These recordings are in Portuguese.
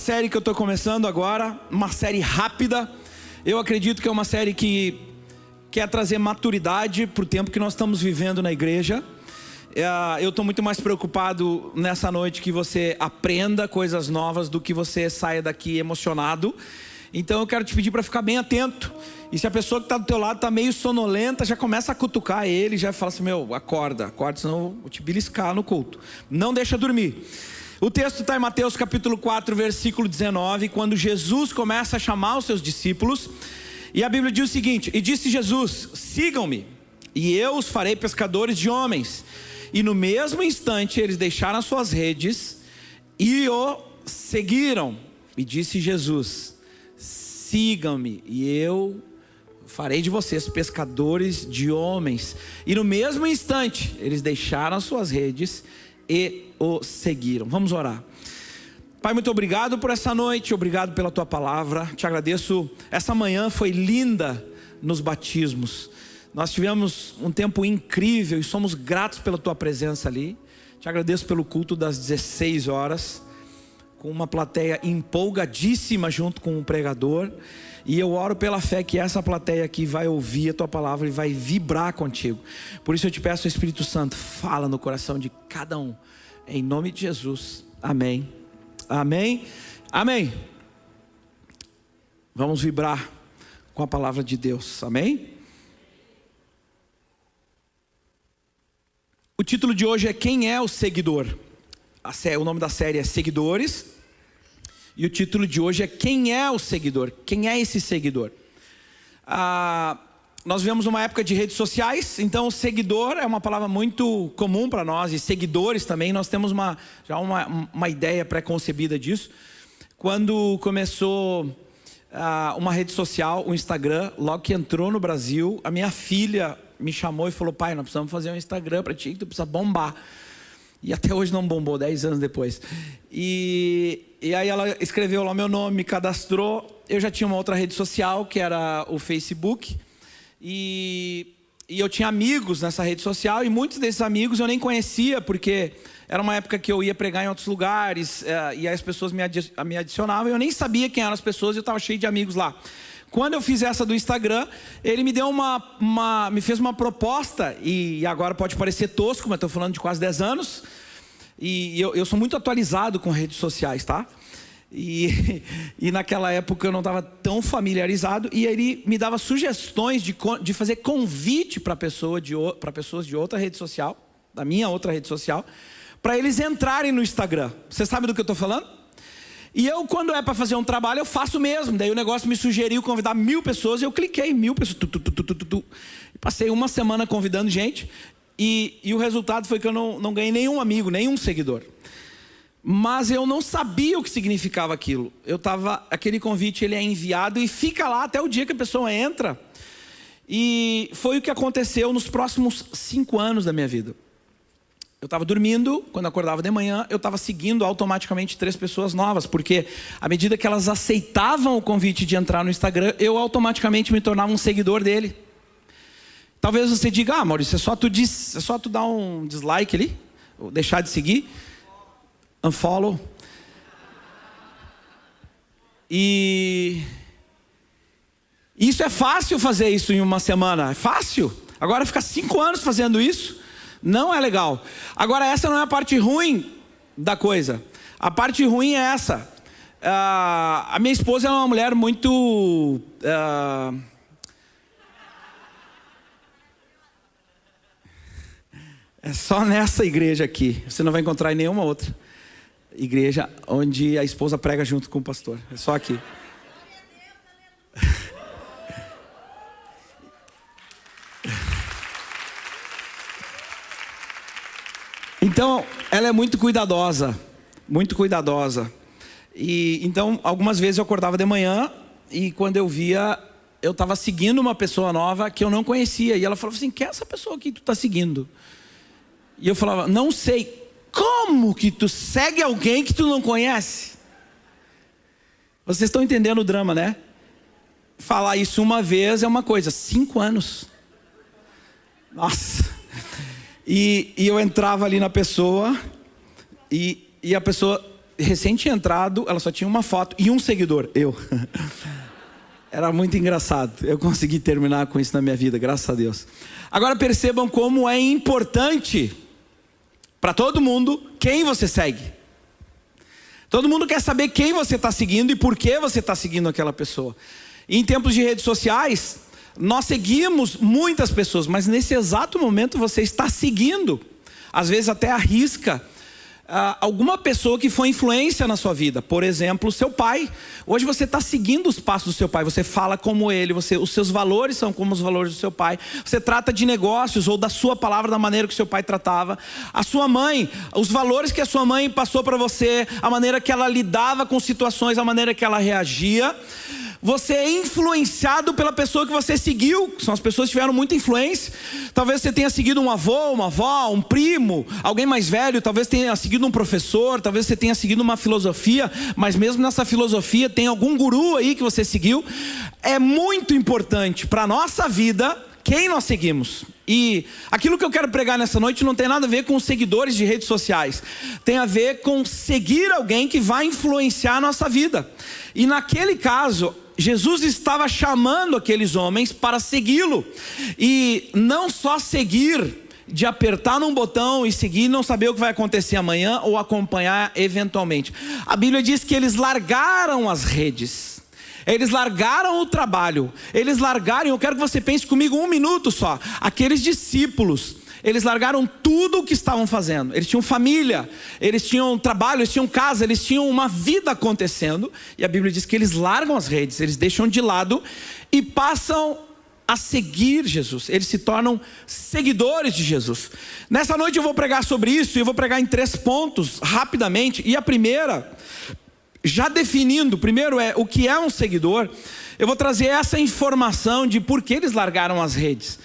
Série que eu estou começando agora, uma série rápida. Eu acredito que é uma série que quer trazer maturidade para o tempo que nós estamos vivendo na igreja. Eu estou muito mais preocupado nessa noite que você aprenda coisas novas do que você saia daqui emocionado. Então eu quero te pedir para ficar bem atento. E se a pessoa que está do teu lado está meio sonolenta, já começa a cutucar ele, já fala assim: meu, acorda, senão eu vou te beliscar no culto. Não deixa dormir. O texto está em Mateus capítulo 4, versículo 19, quando Jesus começa a chamar os seus discípulos. E a Bíblia diz o seguinte: e disse Jesus: sigam-me, e eu os farei pescadores de homens. E no mesmo instante eles deixaram as suas redes e o seguiram. E disse Jesus: sigam-me, e eu farei de vocês pescadores de homens. E no mesmo instante eles deixaram as suas redes e o seguiram. Vamos orar. Pai, muito obrigado por essa noite, obrigado pela tua palavra. Te agradeço, essa manhã foi linda nos batismos. Nós tivemos um tempo incrível e somos gratos pela tua presença ali. Te agradeço pelo culto das 16 horas, com uma plateia empolgadíssima junto com o pregador. E eu oro pela fé que essa plateia aqui vai ouvir a tua palavra e vai vibrar contigo. Por isso eu te peço, Espírito Santo, fala no coração de cada um, em nome de Jesus, amém, amém, amém. Vamos vibrar com a palavra de Deus, amém? O título de hoje é Quem é o Seguidor? O nome da série é Seguidores. E o título de hoje é Quem é o Seguidor? Quem é esse seguidor? Nós vivemos uma época de redes sociais. Então seguidor é uma palavra muito comum para nós. E seguidores também. Nós temos já uma ideia pré-concebida disso. Quando começou uma rede social, o Instagram, logo que entrou no Brasil, a minha filha me chamou e falou: pai, nós precisamos fazer um Instagram para ti, que tu precisa bombar. E até hoje não bombou, 10 anos depois. E aí ela escreveu lá meu nome, me cadastrou. Eu já tinha uma outra rede social, que era o Facebook. E eu tinha amigos nessa rede social. E muitos desses amigos eu nem conhecia, porque era uma época que eu ia pregar em outros lugares. E aí as pessoas me adicionavam. E eu nem sabia quem eram as pessoas, e eu estava cheio de amigos lá. Quando eu fiz essa do Instagram, ele me deu me fez uma proposta, e agora pode parecer tosco, mas estou falando de quase 10 anos, e eu sou muito atualizado com redes sociais, tá? E naquela época eu não estava tão familiarizado, e ele me dava sugestões de fazer convite para pessoas de outra rede social, da minha outra rede social, para eles entrarem no Instagram. Você sabe do que eu estou falando? E eu, quando é para fazer um trabalho, eu faço mesmo. Daí o negócio me sugeriu convidar 1000 pessoas. E eu cliquei, 1000 pessoas. Passei uma semana convidando gente. E o resultado foi que eu não ganhei nenhum amigo, nenhum seguidor. Mas eu não sabia o que significava aquilo. Aquele convite, ele é enviado e fica lá até o dia que a pessoa entra. E foi o que aconteceu nos próximos 5 anos da minha vida. Eu estava dormindo, quando acordava de manhã, eu estava seguindo automaticamente 3 pessoas novas, porque à medida que elas aceitavam o convite de entrar no Instagram, eu automaticamente me tornava um seguidor dele. Talvez você diga: Maurício, é só tu dar um dislike ali, ou deixar de seguir, unfollow. E isso é fácil fazer isso em uma semana, é fácil. Agora ficar 5 anos fazendo isso, não é legal. Agora, essa não é a parte ruim da coisa. A parte ruim é essa. A minha esposa é uma mulher muito... é só nessa igreja aqui. Você não vai encontrar em nenhuma outra igreja onde a esposa prega junto com o pastor. É só aqui. Então, ela é muito cuidadosa, muito cuidadosa. E então, algumas vezes eu acordava de manhã e quando eu via, eu estava seguindo uma pessoa nova que eu não conhecia. E ela falava assim: quem é essa pessoa que tu está seguindo? E eu falava: não sei. Como que tu segue alguém que tu não conhece? Vocês estão entendendo o drama, né? Falar isso uma vez é uma coisa, 5 anos. Nossa. E eu entrava ali na pessoa e a pessoa recém tinha entrado, ela só tinha uma foto e um seguidor, eu. Era muito engraçado. Eu consegui terminar com isso na minha vida, graças a Deus. Agora percebam como é importante para todo mundo quem você segue. Todo mundo quer saber quem você está seguindo e por que você está seguindo aquela pessoa. E em tempos de redes sociais, nós seguimos muitas pessoas, mas nesse exato momento você está seguindo, às vezes até arrisca, alguma pessoa que foi influência na sua vida. Por exemplo, o seu pai. Hoje você está seguindo os passos do seu pai. Você fala como ele, os seus valores são como os valores do seu pai. Você trata de negócios ou da sua palavra da maneira que o seu pai tratava. A sua mãe, os valores que a sua mãe passou para você, a maneira que ela lidava com situações, a maneira que ela reagia. Você é influenciado pela pessoa que você seguiu. São as pessoas que tiveram muita influência. Talvez você tenha seguido um avô, uma avó, um primo, alguém mais velho. Talvez tenha seguido um professor. Talvez você tenha seguido uma filosofia. Mas mesmo nessa filosofia tem algum guru aí que você seguiu. É muito importante para a nossa vida quem nós seguimos. E aquilo que eu quero pregar nessa noite não tem nada a ver com seguidores de redes sociais. Tem a ver com seguir alguém que vai influenciar a nossa vida. E naquele caso, Jesus estava chamando aqueles homens para segui-lo. E não só seguir, de apertar num botão e seguir e não saber o que vai acontecer amanhã ou acompanhar eventualmente. A Bíblia diz que eles largaram as redes. Eles largaram o trabalho. Eles largaram, eu quero que você pense comigo um minuto só. Aqueles discípulos, eles largaram tudo o que estavam fazendo. Eles tinham família, eles tinham trabalho, eles tinham casa, eles tinham uma vida acontecendo. E a Bíblia diz que eles largam as redes, eles deixam de lado e passam a seguir Jesus. Eles se tornam seguidores de Jesus. Nessa noite eu vou pregar sobre isso e eu vou pregar em 3 pontos, rapidamente. E a primeira, já definindo, primeiro é o que é um seguidor. Eu vou trazer essa informação de por que eles largaram as redes.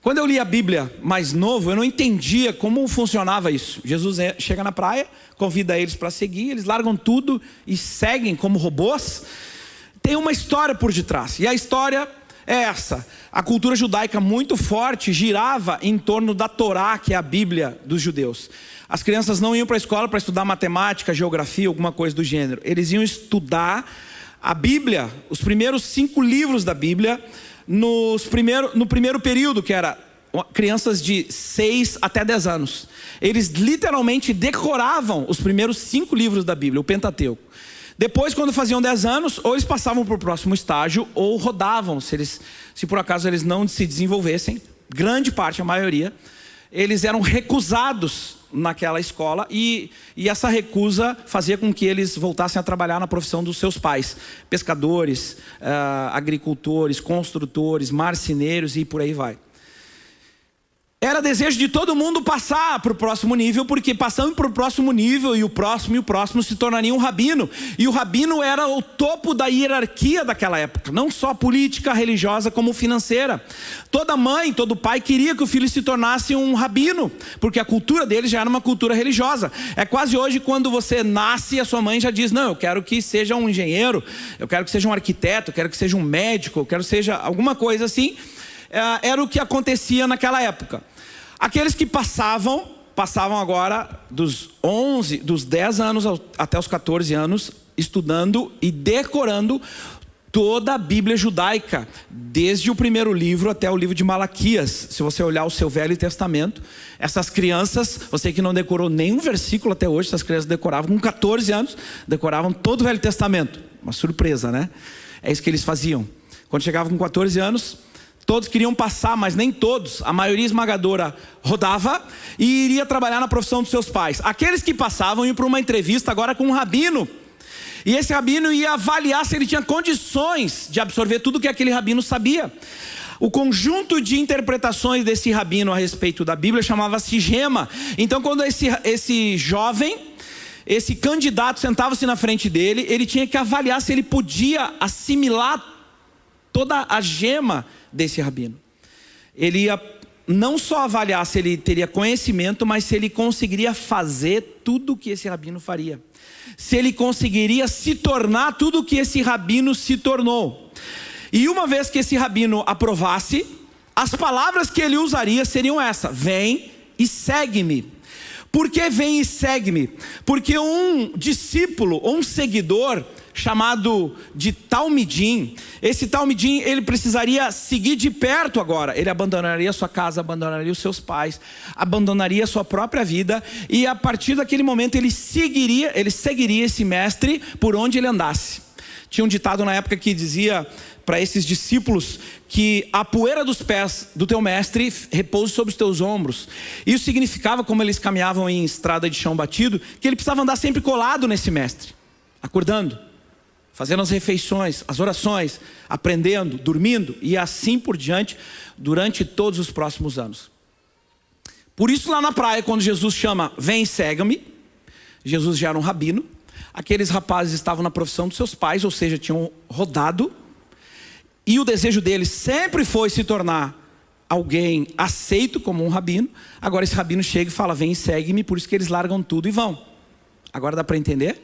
Quando eu li a Bíblia mais novo, eu não entendia como funcionava isso. Jesus chega na praia, convida eles para seguir, eles largam tudo e seguem como robôs. Tem uma história por detrás, e a história é essa. A cultura judaica muito forte girava em torno da Torá, que é a Bíblia dos judeus. As crianças não iam para a escola para estudar matemática, geografia, alguma coisa do gênero. Eles iam estudar a Bíblia, os primeiros 5 livros da Bíblia, no primeiro período, que era crianças de 6 até 10 anos. Eles literalmente decoravam os primeiros 5 livros da Bíblia, o Pentateuco. Depois, quando faziam 10 anos, ou eles passavam para o próximo estágio, ou rodavam, se por acaso eles não se desenvolvessem, grande parte, a maioria, eles eram recusados naquela escola, e essa recusa fazia com que eles voltassem a trabalhar na profissão dos seus pais. Pescadores, agricultores, construtores, marceneiros e por aí vai. Era desejo de todo mundo passar para o próximo nível, porque passando para o próximo nível, e o próximo se tornaria um rabino. E o rabino era o topo da hierarquia daquela época, não só política, religiosa, como financeira. Toda mãe, todo pai queria que o filho se tornasse um rabino, porque a cultura dele já era uma cultura religiosa. É quase hoje quando você nasce e a sua mãe já diz: não, eu quero que seja um engenheiro, eu quero que seja um arquiteto, eu quero que seja um médico, eu quero que seja alguma coisa assim. Era o que acontecia naquela época. Aqueles que passavam agora dos 10 anos até os 14 anos, estudando e decorando toda a Bíblia judaica, desde o primeiro livro até o livro de Malaquias. Se você olhar o seu Velho Testamento, essas crianças, você que não decorou nenhum versículo até hoje, essas crianças decoravam com 14 anos, decoravam todo o Velho Testamento. Uma surpresa, né? É isso que eles faziam. Quando chegavam com 14 anos, todos queriam passar, mas nem todos. A maioria esmagadora rodava e iria trabalhar na profissão dos seus pais. Aqueles que passavam iam para uma entrevista agora com um rabino. E esse rabino ia avaliar se ele tinha condições de absorver tudo que aquele rabino sabia. O conjunto de interpretações desse rabino a respeito da Bíblia chamava-se Gema. Então, quando esse jovem, esse candidato sentava-se na frente dele, ele tinha que avaliar se ele podia assimilar toda a gema desse rabino. Ele ia não só avaliar se ele teria conhecimento, mas se ele conseguiria fazer tudo o que esse rabino faria. Se ele conseguiria se tornar tudo o que esse rabino se tornou. E uma vez que esse rabino aprovasse, as palavras que ele usaria seriam essa: vem e segue-me. Por que vem e segue-me? Porque um discípulo ou um seguidor chamado de talmidim, esse talmidim, ele precisaria seguir de perto agora. Ele abandonaria sua casa, abandonaria os seus pais, abandonaria a sua própria vida, e a partir daquele momento ele seguiria esse mestre por onde ele andasse. Tinha um ditado na época que dizia para esses discípulos que a poeira dos pés do teu mestre repousa sobre os teus ombros. Isso significava, como eles caminhavam em estrada de chão batido, que ele precisava andar sempre colado nesse mestre, acordando, fazendo as refeições, as orações, aprendendo, dormindo e assim por diante, durante todos os próximos anos. Por isso lá na praia, quando Jesus chama, vem e segue-me, Jesus já era um rabino. Aqueles rapazes estavam na profissão dos seus pais, ou seja, tinham rodado. E o desejo deles sempre foi se tornar alguém aceito como um rabino. Agora esse rabino chega e fala, vem e segue-me, por isso que eles largam tudo e vão. Agora dá para entender?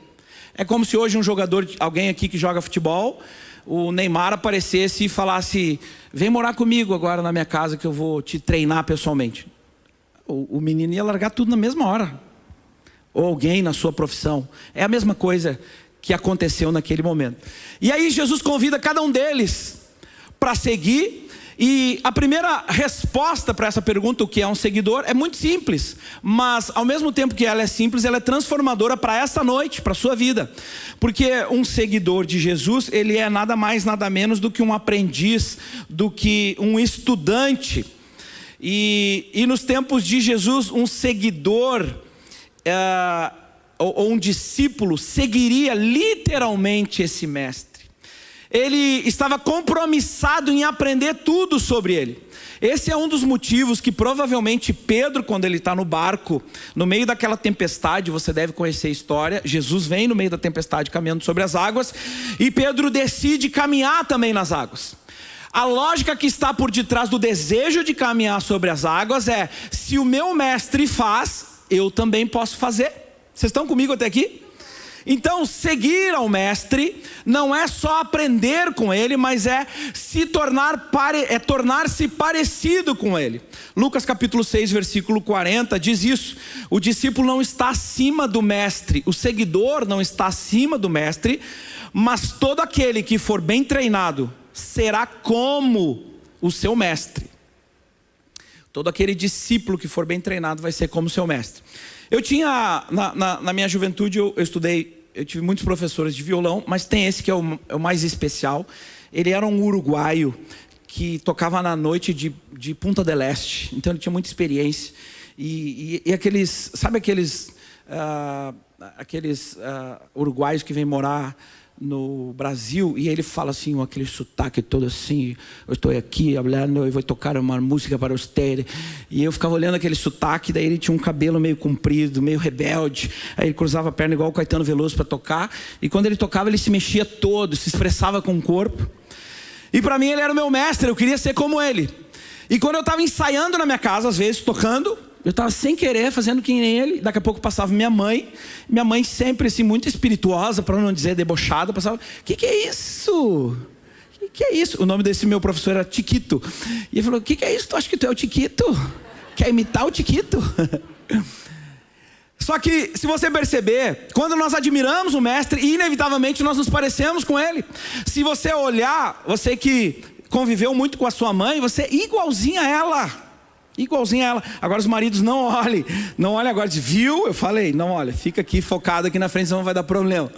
É como se hoje um jogador, alguém aqui que joga futebol, o Neymar aparecesse e falasse, vem morar comigo agora na minha casa que eu vou te treinar pessoalmente. O menino ia largar tudo na mesma hora. Ou alguém na sua profissão. É a mesma coisa que aconteceu naquele momento. E aí Jesus convida cada um deles para seguir. E a primeira resposta para essa pergunta, o que é um seguidor, é muito simples. Mas ao mesmo tempo que ela é simples, ela é transformadora para essa noite, para a sua vida. Porque um seguidor de Jesus, ele é nada mais, nada menos do que um aprendiz, do que um estudante. E nos tempos de Jesus, um seguidor ou um discípulo seguiria literalmente esse mestre. Ele estava compromissado em aprender tudo sobre ele. Esse é um dos motivos que provavelmente Pedro, quando ele está no barco, no meio daquela tempestade, você deve conhecer a história, Jesus vem no meio da tempestade caminhando sobre as águas, e Pedro decide caminhar também nas águas. A lógica que está por detrás do desejo de caminhar sobre as águas é, se o meu mestre faz, eu também posso fazer. Vocês estão comigo até aqui? Então seguir ao mestre não é só aprender com ele, mas é tornar-se parecido com ele. Lucas capítulo 6 versículo 40 diz isso. O discípulo não está acima do mestre, o seguidor não está acima do mestre, mas todo aquele que for bem treinado será como o seu mestre. Todo aquele discípulo que for bem treinado vai ser como seu mestre. Eu tinha, na minha juventude, eu tive muitos professores de violão, mas tem esse que é o mais especial. Ele era um uruguaio que tocava na noite de Punta del Este, então ele tinha muita experiência. E aqueles, sabe aqueles uruguaios que vêm morar no Brasil, e ele fala assim, aquele sotaque todo assim, eu estou aqui falando, eu vou tocar uma música para vocês, e eu ficava olhando aquele sotaque, daí ele tinha um cabelo meio comprido, meio rebelde, aí ele cruzava a perna igual o Caetano Veloso para tocar, e quando ele tocava ele se mexia todo, se expressava com o corpo, e para mim ele era o meu mestre, eu queria ser como ele. E quando eu estava ensaiando na minha casa, às vezes tocando, eu estava sem querer, fazendo que nem ele. Daqui a pouco passava minha mãe sempre assim, muito espirituosa, para não dizer debochada, passava, que é isso? Que é isso? O nome desse meu professor era Tiquito. E ele falou, que é isso? Tu acha que tu é o Tiquito? Quer imitar o Tiquito? Só que, se você perceber, quando nós admiramos o mestre, inevitavelmente nós nos parecemos com ele. Se você olhar, você que conviveu muito com a sua mãe, você é igualzinho a ela. Igualzinho a ela. Agora os maridos não olhem agora, viu? Eu falei, não olha, fica aqui focado aqui na frente, senão vai dar problema.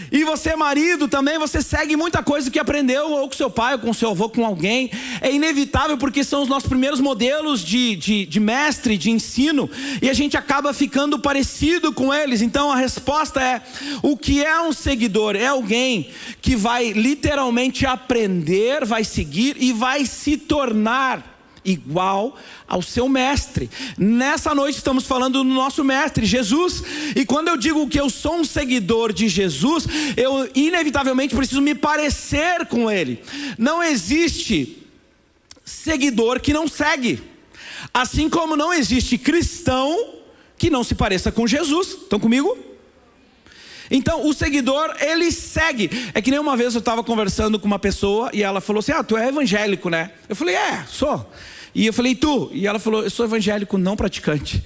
E você, marido, também, você segue muita coisa que aprendeu, ou com seu pai, ou com seu avô, com alguém. É inevitável, porque são os nossos primeiros modelos de mestre, de ensino, e a gente acaba ficando parecido com eles. Então a resposta é, o que é um seguidor? É alguém que vai literalmente aprender, vai seguir e vai se tornar igual ao seu mestre. Nessa noite estamos falando do nosso mestre, Jesus. E quando eu digo que eu sou um seguidor de Jesus, eu inevitavelmente preciso me parecer com ele. Não existe seguidor que não segue, assim como não existe cristão que não se pareça com Jesus. Estão comigo? Então o seguidor, ele segue. É que nem uma vez eu estava conversando com uma pessoa e ela falou assim, tu é evangélico, né? Eu falei, sou. E eu falei, tu? E ela falou, eu sou evangélico não praticante.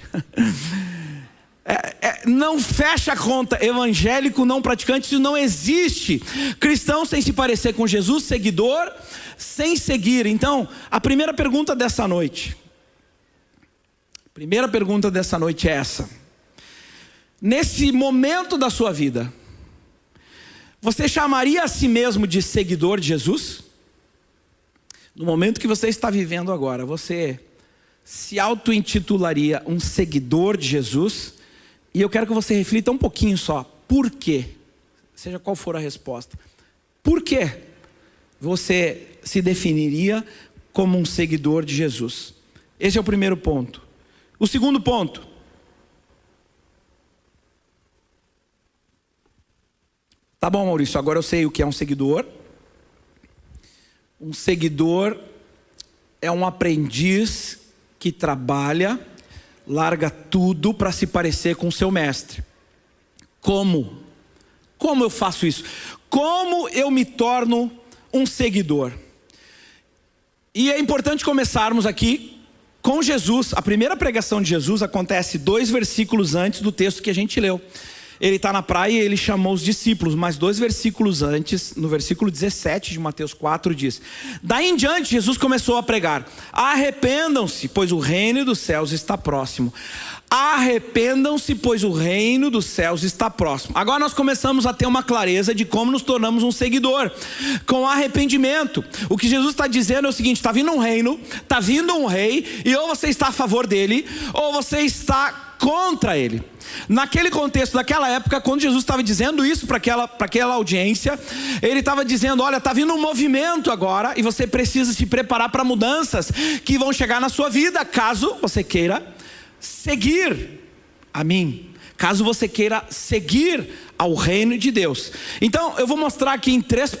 Não fecha a conta. Evangélico não praticante, isso não existe. Cristão sem se parecer com Jesus, seguidor sem seguir. Então, a primeira pergunta dessa noite é essa: nesse momento da sua vida, você chamaria a si mesmo de seguidor de Jesus? No momento que você está vivendo agora, você se auto-intitularia um seguidor de Jesus? E eu quero que você reflita um pouquinho só. Por quê? Seja qual for a resposta. Por quê você se definiria como um seguidor de Jesus? Esse é o primeiro ponto. O segundo ponto: tá bom, Maurício, agora eu sei o que é um seguidor. Um seguidor é um aprendiz que trabalha, larga tudo para se parecer com o seu mestre. Como? Como eu faço isso? Como eu me torno um seguidor? E é importante começarmos aqui com Jesus. A primeira pregação de Jesus acontece 2 versículos antes do texto que a gente leu. Ele está na praia e ele chamou os discípulos, mas 2 versículos antes, no versículo 17 de Mateus 4, diz: daí em diante Jesus começou a pregar: arrependam-se, pois o reino dos céus está próximo. Arrependam-se, pois o reino dos céus está próximo. Agora nós começamos a ter uma clareza de como nos tornamos um seguidor, com arrependimento. O que Jesus está dizendo é o seguinte: está vindo um reino, está vindo um rei, e ou você está a favor dele, ou você está contra ele. Naquele contexto, naquela época, quando Jesus estava dizendo isso para aquela audiência, ele estava dizendo: olha, está vindo um movimento agora, e você precisa se preparar para mudanças que vão chegar na sua vida, caso você queira seguir a mim, caso você queira seguir ao reino de Deus. Então eu vou mostrar aqui em 2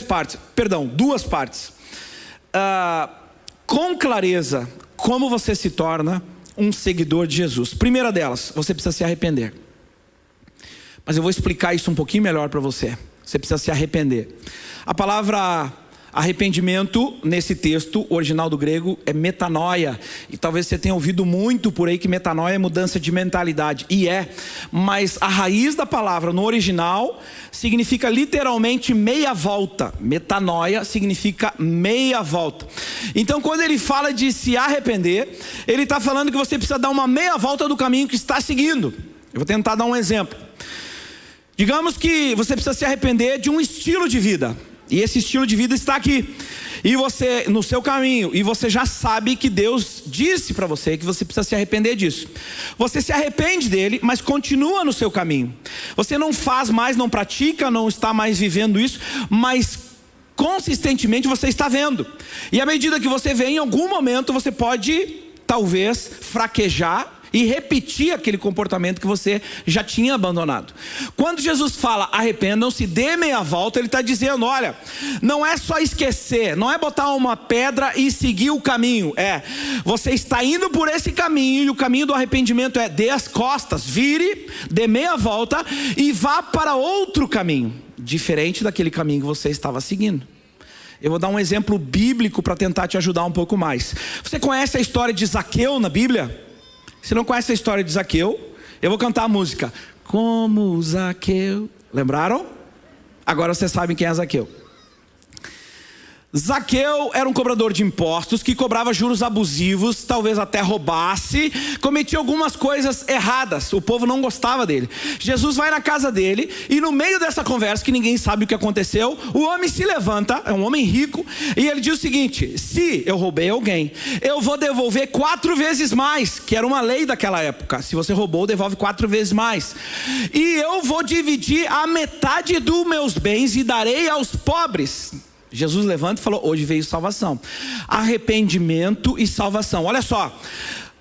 partes, com clareza, como você se torna um seguidor de Jesus. Primeira delas, você precisa se arrepender. Mas eu vou explicar isso um pouquinho melhor para você. Você precisa se arrepender. A palavra arrependimento nesse texto original do grego é metanoia, e talvez você tenha ouvido muito por aí que metanoia é mudança de mentalidade, e mas a raiz da palavra no original significa literalmente meia volta. Metanoia significa meia volta. Então quando ele fala de se arrepender, ele está falando que você precisa dar uma meia volta do caminho que está seguindo. Eu vou tentar dar um exemplo. Digamos que você precisa se arrepender de um estilo de vida, e esse estilo de vida está aqui, e você no seu caminho, e você já sabe que Deus disse para você que você precisa se arrepender disso. Você se arrepende dele, mas continua no seu caminho. Você não faz mais, não pratica, não está mais vivendo isso, mas consistentemente você está vendo. E à medida que você vê, em algum momento você pode talvez fraquejar e repetir aquele comportamento que você já tinha abandonado. Quando Jesus fala arrependam-se, dê meia volta, ele está dizendo: olha, não é só esquecer, não é botar uma pedra e seguir o caminho, você está indo por esse caminho, e o caminho do arrependimento é: dê as costas, vire, dê meia volta e vá para outro caminho, diferente daquele caminho que você estava seguindo. Eu vou dar um exemplo bíblico para tentar te ajudar um pouco mais. Você conhece a história de Zaqueu na Bíblia? Se não conhece a história de Zaqueu, eu vou cantar a música Como Zaqueu. Lembraram? Agora vocês sabem quem é Zaqueu. Zaqueu era um cobrador de impostos que cobrava juros abusivos, talvez até roubasse, cometia algumas coisas erradas, o povo não gostava dele. Jesus vai na casa dele e no meio dessa conversa, que ninguém sabe o que aconteceu, o homem se levanta, é um homem rico, e ele diz o seguinte: se eu roubei alguém, eu vou devolver 4 vezes mais, que era uma lei daquela época. Se você roubou, devolve 4 vezes mais, e eu vou dividir a metade dos meus bens e darei aos pobres. Jesus levanta e falou: hoje veio salvação, arrependimento e salvação. Olha só,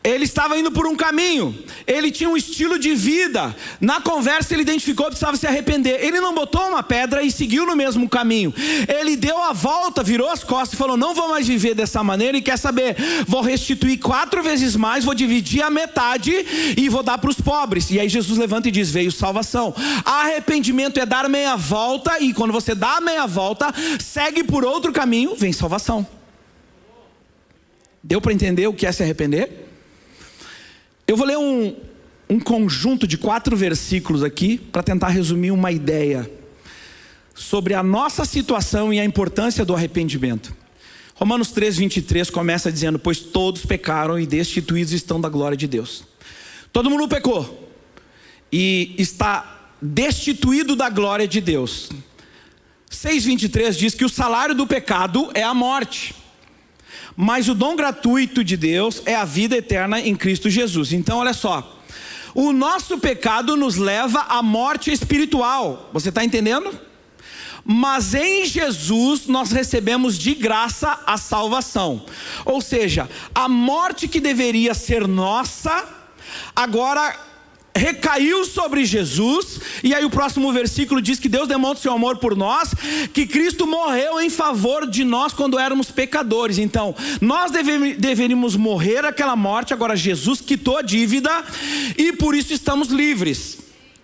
ele estava indo por um caminho, ele tinha um estilo de vida. Na conversa ele identificou que precisava se arrepender. Ele não botou uma pedra e seguiu no mesmo caminho. Ele deu a volta, virou as costas e falou: não vou mais viver dessa maneira, e quer saber, vou restituir 4 vezes mais, vou dividir a metade e vou dar para os pobres. E aí Jesus levanta e diz: veio salvação. Arrependimento é dar meia volta, e quando você dá a meia volta, segue por outro caminho, vem salvação. Deu para entender o que é se arrepender? Eu vou ler um um conjunto de 4 versículos aqui para tentar resumir uma ideia sobre a nossa situação e a importância do arrependimento. Romanos 3:23 começa dizendo: pois todos pecaram e destituídos estão da glória de Deus. Todo mundo pecou e está destituído da glória de Deus. 6:23 diz que o salário do pecado é a morte, mas o dom gratuito de Deus é a vida eterna em Cristo Jesus. Então olha só, o nosso pecado nos leva à morte espiritual, você está entendendo? Mas em Jesus nós recebemos de graça a salvação. Ou seja, a morte que deveria ser nossa, agora recaiu sobre Jesus. E aí o próximo versículo diz que Deus demonstra seu amor por nós, que Cristo morreu em favor de nós quando éramos pecadores. Então nós deveríamos morrer aquela morte, agora Jesus quitou a dívida e por isso estamos livres,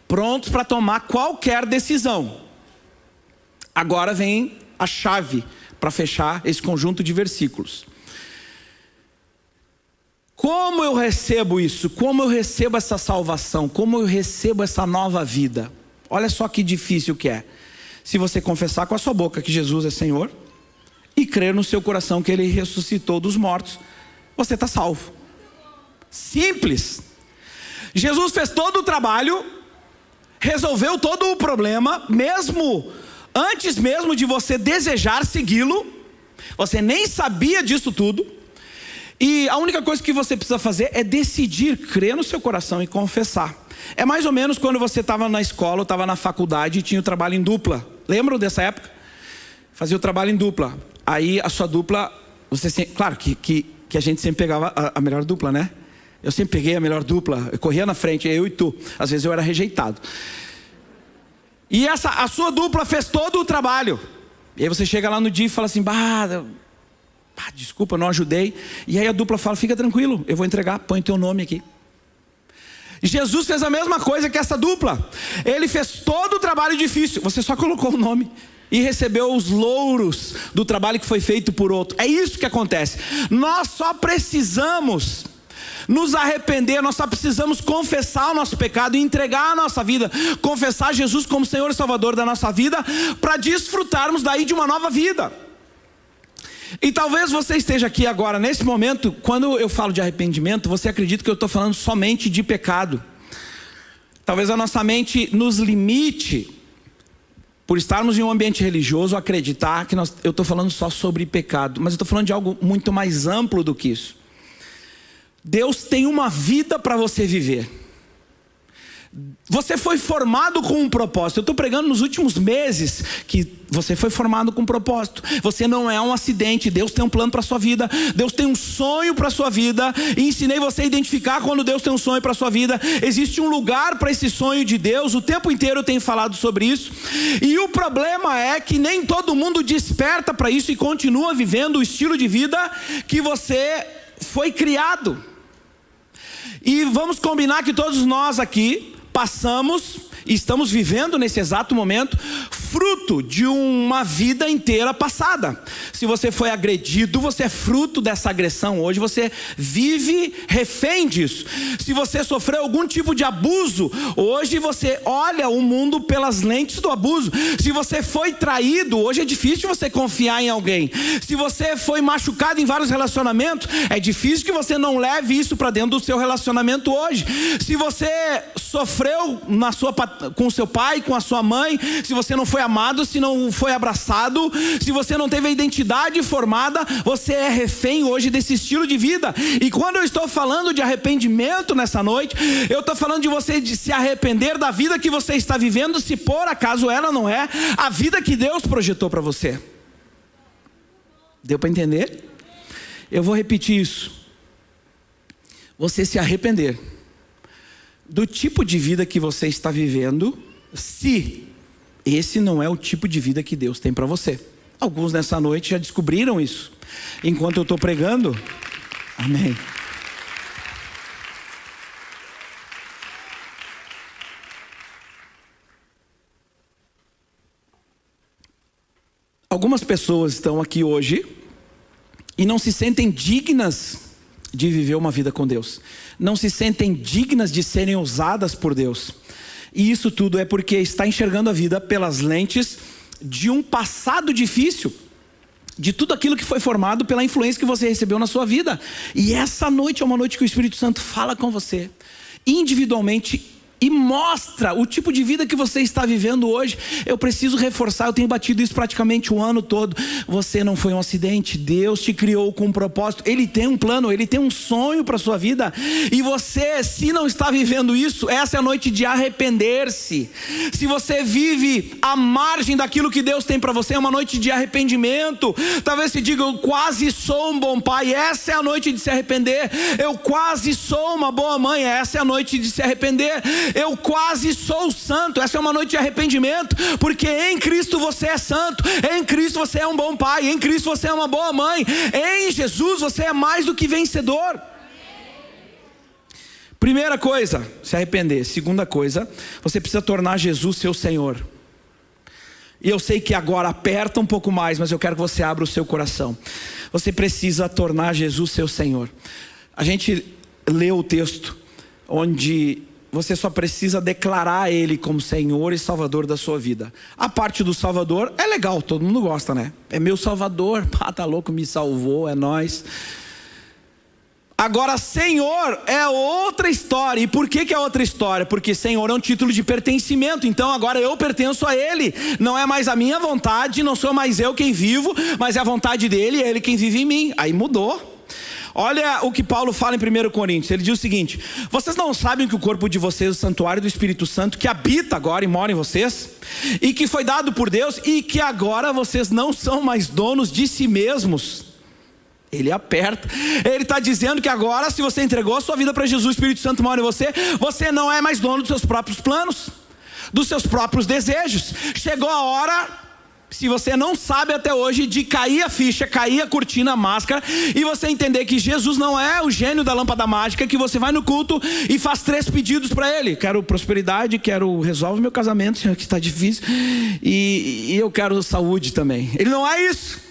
prontos para tomar qualquer decisão. Agora vem a chave para fechar esse conjunto de versículos. Como eu recebo isso? Como eu recebo essa salvação? Como eu recebo essa nova vida? Olha só que difícil que é. Se você confessar com a sua boca que Jesus é Senhor e crer no seu coração que Ele ressuscitou dos mortos, você está salvo. Simples. Jesus fez todo o trabalho, resolveu todo o problema, antes mesmo de você desejar segui-lo. Você nem sabia disso tudo. E a única coisa que você precisa fazer é decidir crer no seu coração e confessar. É mais ou menos quando você estava na escola, estava na faculdade e tinha o trabalho em dupla. Lembram dessa época? Fazia o trabalho em dupla. Aí a sua dupla, claro que a gente sempre pegava a melhor dupla, né? Eu sempre peguei a melhor dupla, eu corria na frente, eu e tu. Às vezes eu era rejeitado. E a sua dupla fez todo o trabalho. E aí você chega lá no dia e fala assim: desculpa, não ajudei. E aí a dupla fala: fica tranquilo, eu vou entregar, põe teu nome aqui. Jesus fez a mesma coisa que essa dupla. Ele fez todo o trabalho difícil, você só colocou o nome e recebeu os louros do trabalho que foi feito por outro. É isso que acontece. Nós só precisamos nos arrepender, nós só precisamos confessar o nosso pecado e entregar a nossa vida, confessar Jesus como Senhor e Salvador da nossa vida, para desfrutarmos daí de uma nova vida. E talvez você esteja aqui agora, nesse momento, quando eu falo de arrependimento, você acredita que eu estou falando somente de pecado. Talvez a nossa mente nos limite, por estarmos em um ambiente religioso, a acreditar que eu estou falando só sobre pecado. Mas eu estou falando de algo muito mais amplo do que isso. Deus tem uma vida para você viver. Você foi formado com um propósito. Eu estou pregando nos últimos meses que você foi formado com um propósito. Você não é um acidente. Deus tem um plano para a sua vida. Deus tem um sonho para a sua vida. E ensinei você a identificar quando Deus tem um sonho para a sua vida. Existe um lugar para esse sonho de Deus. O tempo inteiro eu tenho falado sobre isso. E o problema é que nem todo mundo desperta para isso e continua vivendo o estilo de vida que você foi criado. E vamos combinar que todos nós aqui passamos e estamos vivendo nesse exato momento fruto de uma vida inteira passada. Se você foi agredido, você é fruto dessa agressão. Hoje você vive refém disso. Se você sofreu algum tipo de abuso, hoje você olha o mundo pelas lentes do abuso. Se você foi traído, hoje é difícil você confiar em alguém. Se você foi machucado em vários relacionamentos, é difícil que você não leve isso para dentro do seu relacionamento hoje. Se você sofreu com o seu pai, com a sua mãe, se você não foi amado, se não foi abraçado, se você não teve a identidade formada, você é refém hoje desse estilo de vida. E quando eu estou falando de arrependimento nessa noite, eu estou falando de você de se arrepender da vida que você está vivendo, se por acaso ela não é a vida que Deus projetou para você. Deu para entender? Eu vou repetir isso. Você se arrepender do tipo de vida que você está vivendo, se esse não é o tipo de vida que Deus tem para você. Alguns nessa noite já descobriram isso enquanto eu estou pregando. Amém. Algumas pessoas estão aqui hoje e não se sentem dignas de viver uma vida com Deus. Não se sentem dignas de serem usadas por Deus. E isso tudo é porque está enxergando a vida pelas lentes de um passado difícil, de tudo aquilo que foi formado pela influência que você recebeu na sua vida. E essa noite é uma noite que o Espírito Santo fala com você individualmente e mostra o tipo de vida que você está vivendo hoje. Eu preciso reforçar, eu tenho batido isso praticamente o ano todo. Você não foi um acidente, Deus te criou com um propósito. Ele tem um plano, Ele tem um sonho para a sua vida. E você, se não está vivendo isso, essa é a noite de arrepender-se. Se você vive à margem daquilo que Deus tem para você, é uma noite de arrependimento. Talvez se diga, eu quase sou um bom pai. Essa é a noite de se arrepender. Eu quase sou uma boa mãe. Essa é a noite de se arrepender. Eu quase sou santo. Essa é uma noite de arrependimento, porque em Cristo você é santo, em Cristo você é um bom pai, em Cristo você é uma boa mãe, em Jesus você é mais do que vencedor. Primeira coisa, se arrepender. Segunda coisa, você precisa tornar Jesus seu Senhor. E eu sei que agora aperta um pouco mais, mas eu quero que você abra o seu coração. Você precisa tornar Jesus seu Senhor. A gente leu o texto onde você só precisa declarar Ele como Senhor e Salvador da sua vida. A parte do Salvador é legal, todo mundo gosta, né? É meu Salvador, tá louco, me salvou, é nóis. Agora, Senhor é outra história. E por que é outra história? Porque Senhor é um título de pertencimento. Então agora eu pertenço a Ele. Não é mais a minha vontade, não sou mais eu quem vivo, mas é a vontade dEle, é Ele quem vive em mim. Aí mudou. Olha o que Paulo fala em 1 Coríntios. Ele diz o seguinte: vocês não sabem que o corpo de vocês é o santuário do Espírito Santo, que habita agora e mora em vocês, e que foi dado por Deus, e que agora vocês não são mais donos de si mesmos? Ele aperta. Ele está dizendo que agora, se você entregou a sua vida para Jesus, o Espírito Santo mora em você, você não é mais dono dos seus próprios planos, dos seus próprios desejos. Chegou a hora, se você não sabe até hoje, de cair a ficha, cair a cortina, a máscara, e você entender que Jesus não é o gênio da lâmpada mágica, que você vai no culto e faz 3 pedidos para Ele: quero prosperidade, quero resolve meu casamento, que está difícil, e eu quero saúde também. Ele não é isso.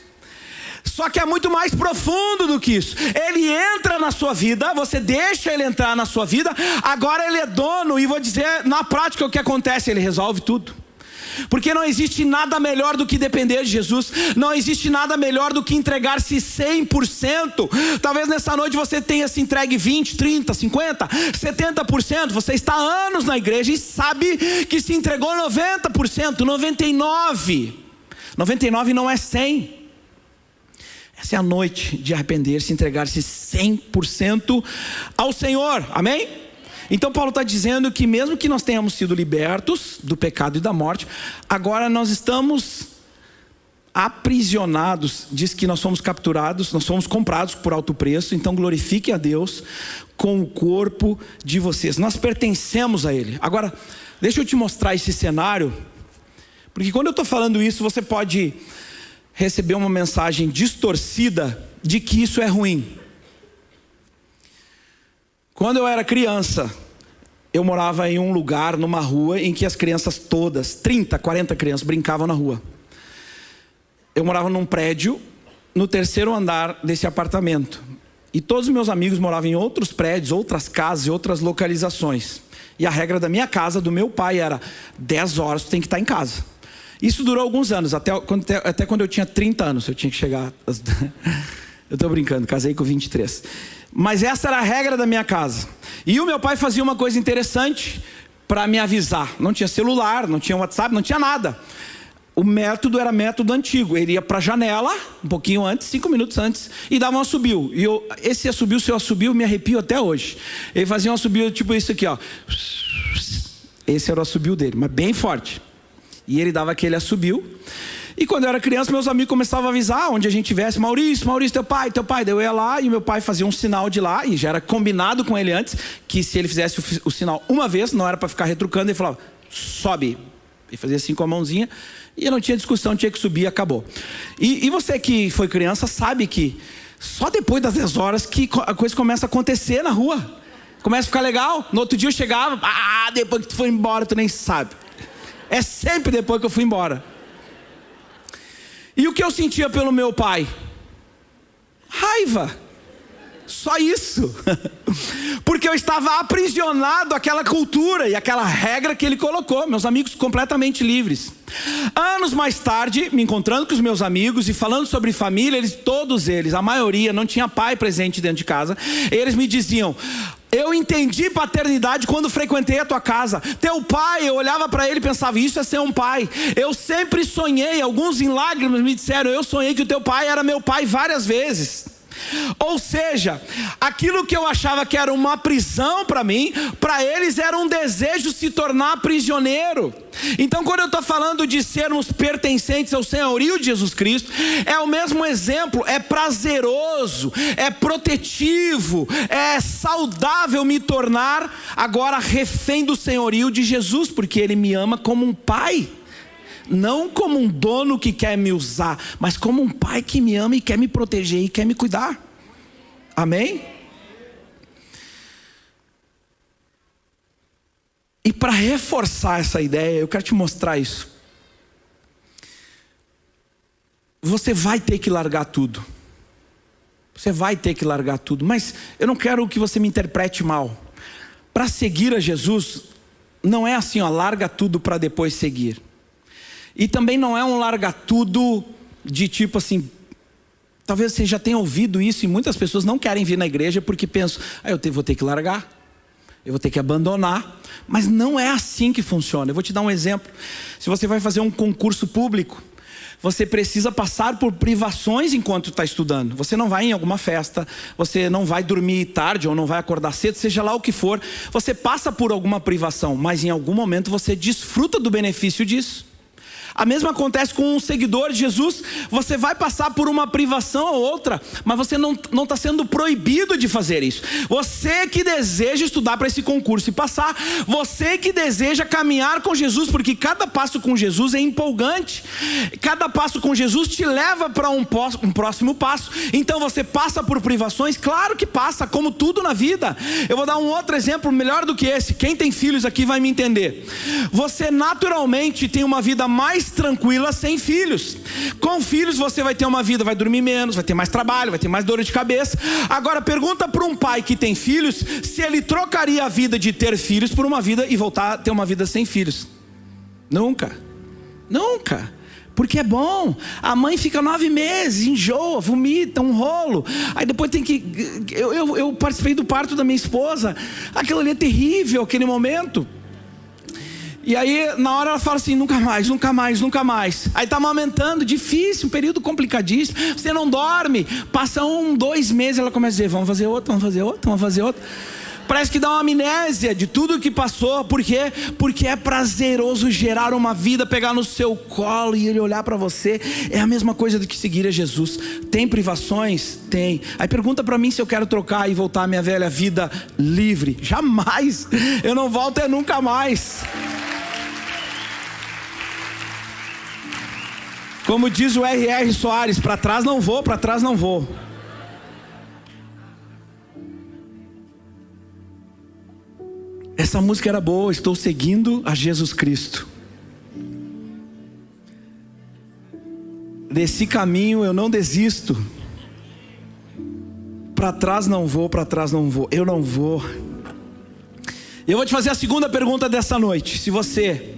Só que é muito mais profundo do que isso. Ele entra na sua vida, você deixa Ele entrar na sua vida, agora Ele é dono, e vou dizer na prática o que acontece: Ele resolve tudo. Porque não existe nada melhor do que depender de Jesus. Não existe nada melhor do que entregar-se 100%. Talvez nessa noite você tenha se entregue 20, 30, 50, 70%. Você está há anos na igreja e sabe que se entregou 90%, 99%. 99% não é 100%. Essa é a noite de arrepender-se, entregar-se 100% ao Senhor. Amém? Então Paulo está dizendo que mesmo que nós tenhamos sido libertos do pecado e da morte, agora nós estamos aprisionados. Diz que nós fomos capturados, nós fomos comprados por alto preço. Então glorifique a Deus com o corpo de vocês. Nós pertencemos a Ele. Agora, deixa eu te mostrar esse cenário, porque quando eu estou falando isso, você pode receber uma mensagem distorcida de que isso é ruim. Quando eu era criança, eu morava em um lugar, numa rua, em que as crianças todas, 30, 40 crianças, brincavam na rua. Eu morava num prédio, no 3º andar desse apartamento. E todos os meus amigos moravam em outros prédios, outras casas e outras localizações. E a regra da minha casa, do meu pai, era 10 horas tu tem que estar em casa. Isso durou alguns anos, até quando eu tinha 30 anos, eu tinha que chegar... Eu estou brincando, casei com 23. Mas essa era a regra da minha casa. E o meu pai fazia uma coisa interessante para me avisar. Não tinha celular, não tinha WhatsApp, não tinha nada. O método era método antigo. Ele ia para a janela, um pouquinho antes, 5 minutos antes, e dava um assobio. E esse assobio, seu assobio, me arrepio até hoje. Ele fazia um assobio tipo isso aqui, ó. Esse era o assobio dele, mas bem forte. E ele dava aquele assobio. E quando eu era criança, meus amigos começavam a avisar onde a gente estivesse: Maurício, teu pai. Daí eu ia lá e meu pai fazia um sinal de lá, e já era combinado com ele antes, que se ele fizesse o sinal uma vez, não era para ficar retrucando, ele falava: sobe. Ele fazia assim com a mãozinha, e eu não tinha discussão, tinha que subir e acabou. E você que foi criança sabe que só depois das 10 horas que a coisa começa a acontecer na rua. Começa a ficar legal. No outro dia eu chegava: depois que tu foi embora, tu nem sabe. É sempre depois que eu fui embora. E o que eu sentia pelo meu pai? Raiva. Só isso. Porque eu estava aprisionado àquela cultura e àquela regra que ele colocou. Meus amigos completamente livres. Anos mais tarde, me encontrando com os meus amigos e falando sobre família, todos eles, a maioria, não tinha pai presente dentro de casa. Eles me diziam: eu entendi paternidade quando frequentei a tua casa. Teu pai, eu olhava para ele e pensava: isso é ser um pai. Eu sempre sonhei, alguns em lágrimas me disseram: eu sonhei que o teu pai era meu pai várias vezes. Ou seja, aquilo que eu achava que era uma prisão para mim, para eles era um desejo de se tornar prisioneiro. Então, quando eu estou falando de sermos pertencentes ao senhorio de Jesus Cristo, é o mesmo exemplo. É prazeroso, é protetivo, é saudável me tornar agora refém do senhorio de Jesus, porque Ele me ama como um pai. Não como um dono que quer me usar, mas como um pai que me ama e quer me proteger e quer me cuidar. Amém? E para reforçar essa ideia, eu quero te mostrar isso. Você vai ter que largar tudo. Você vai ter que largar tudo. Mas eu não quero que você me interprete mal. Para seguir a Jesus, não é assim, ó, larga tudo para depois seguir. E também não é um larga tudo de tipo assim, talvez você já tenha ouvido isso e muitas pessoas não querem vir na igreja porque pensam: vou ter que largar, eu vou ter que abandonar. Mas não é assim que funciona. Eu vou te dar um exemplo. Se você vai fazer um concurso público, você precisa passar por privações enquanto está estudando. Você não vai em alguma festa, você não vai dormir tarde ou não vai acordar cedo, seja lá o que for. Você passa por alguma privação, mas em algum momento você desfruta do benefício disso. A mesma acontece com um seguidor de Jesus. Você vai passar por uma privação ou outra, mas você não está sendo proibido de fazer isso. Você que deseja estudar para esse concurso e passar, você que deseja caminhar com Jesus, porque cada passo com Jesus é empolgante. Cada passo com Jesus te leva para um próximo passo. Então você passa por privações, claro que passa, como tudo na vida. Eu vou dar um outro exemplo melhor do que esse. Quem tem filhos aqui vai me entender. Você naturalmente tem uma vida mais tranquila sem filhos. Com filhos você vai ter uma vida, vai dormir menos, vai ter mais trabalho, vai ter mais dor de cabeça. Agora pergunta para um pai que tem filhos se ele trocaria a vida de ter filhos por uma vida e voltar a ter uma vida sem filhos. Nunca. Nunca. Porque é bom. A mãe fica 9 meses, enjoa, vomita, um rolo. Aí depois tem que... Eu participei do parto da minha esposa. Aquilo ali é terrível, aquele momento. E aí na hora ela fala assim: nunca mais, nunca mais, nunca mais. Aí está amamentando, difícil, um período complicadíssimo. Você não dorme, passa 1, 2 meses, ela começa a dizer: vamos fazer outro, vamos fazer outro, vamos fazer outro. Parece que dá uma amnésia de tudo que passou. Por quê? Porque é prazeroso gerar uma vida, pegar no seu colo e ele olhar para você. É a mesma coisa do que seguir a Jesus. Tem privações? Tem. Aí pergunta para mim se eu quero trocar e voltar à minha velha vida livre. Jamais. Eu não volto nunca mais. Como diz o R.R. Soares: para trás não vou, para trás não vou. Essa música era boa. Estou seguindo a Jesus Cristo. Desse caminho eu não desisto. Para trás não vou, para trás não vou. Eu não vou. Eu vou te fazer a segunda pergunta dessa noite. Se você